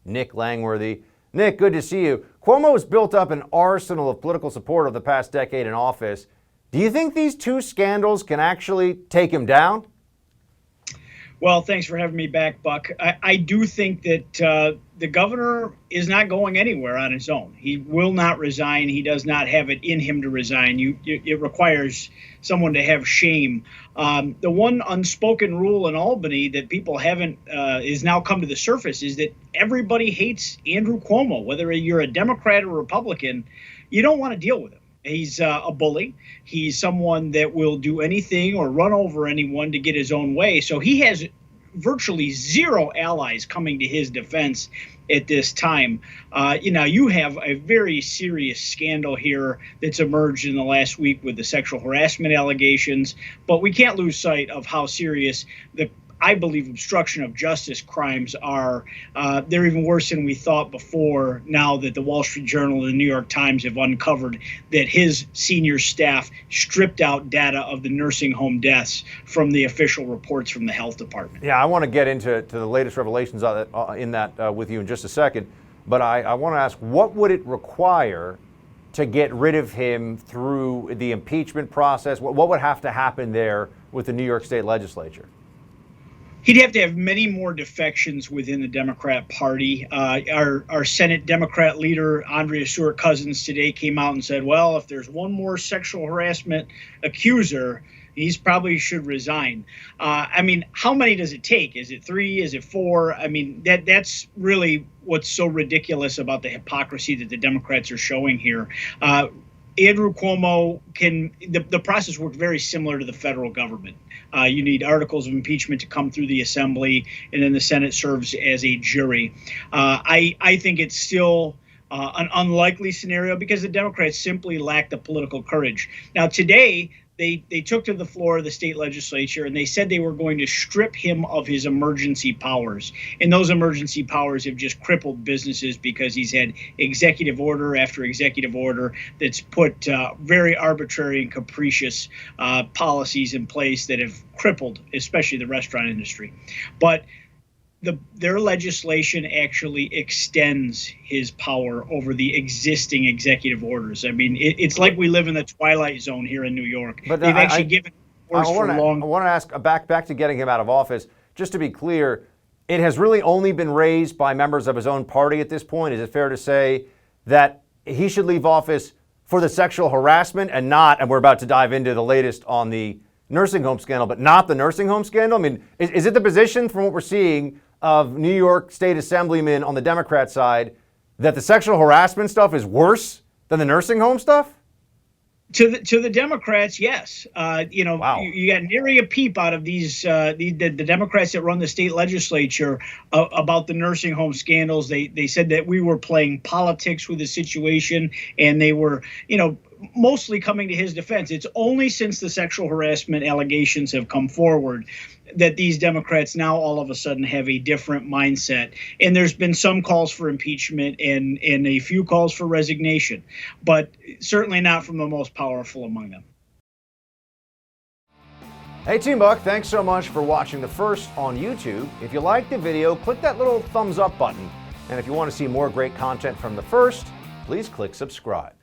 Nick Langworthy. Nick, good to see you. Cuomo has built up an arsenal of political support over the past decade in office. Do you think these two scandals can actually take him down? Well, thanks for having me back, Buck. I do think that the governor is not going anywhere on his own. He will not resign. He does not have it in him to resign. It requires someone to have shame. The one unspoken rule in Albany that people haven't is now come to the surface is that everybody hates Andrew Cuomo, whether you're a Democrat or Republican. You don't want to deal with him. He's a bully. He's someone that will do anything or run over anyone to get his own way. So he has virtually zero allies coming to his defense at this time. You have a very serious scandal here that's emerged in the last week with the sexual harassment allegations, but we can't lose sight of how serious I believe obstruction of justice crimes are. They're even worse than we thought before, now that the Wall Street Journal and the New York Times have uncovered that his senior staff stripped out data of the nursing home deaths from the official reports from the health department. Yeah, I want to get into the latest revelations in that with you in just a second. But I want to ask, what would it require to get rid of him through the impeachment process? What would have to happen there with the New York State legislature? He'd have to have many more defections within the Democrat Party. Our Senate Democrat leader, Andrea Stewart-Cousins, today came out and said, well, if there's one more sexual harassment accuser, he's probably should resign. How many does it take? Is it 3? Is it 4? That's really what's so ridiculous about the hypocrisy that the Democrats are showing here. Andrew Cuomo the process worked very similar to the federal government. You need articles of impeachment to come through the Assembly, and then the Senate serves as a jury. I think it's still an unlikely scenario because the Democrats simply lack the political courage. Now, today, they took to the floor of the state legislature and they said they were going to strip him of his emergency powers. And those emergency powers have just crippled businesses because he's had executive order after executive order that's put very arbitrary and capricious policies in place that have crippled, especially the restaurant industry. But their legislation actually extends his power over the existing executive orders. It's like we live in the twilight zone here in New York. But they've actually given orders for long. I want to ask back to getting him out of office. Just to be clear, it has really only been raised by members of his own party at this point. Is it fair to say that he should leave office for the sexual harassment and we're about to dive into the latest on the nursing home scandal, but not the nursing home scandal? Is it the position from what we're seeing of New York State Assemblymen on the Democrat side that the sexual harassment stuff is worse than the nursing home stuff? To the Democrats, yes. Wow. You got nary a peep out of the Democrats that run the state legislature about the nursing home scandals. They said that we were playing politics with the situation, and they were, mostly coming to his defense. It's only since the sexual harassment allegations have come forward that these Democrats now all of a sudden have a different mindset. And there's been some calls for impeachment and a few calls for resignation, but certainly not from the most powerful among them. Hey, Team Buck, thanks so much for watching The First on YouTube. If you liked the video, click that little thumbs up button. And if you want to see more great content from The First, please click subscribe.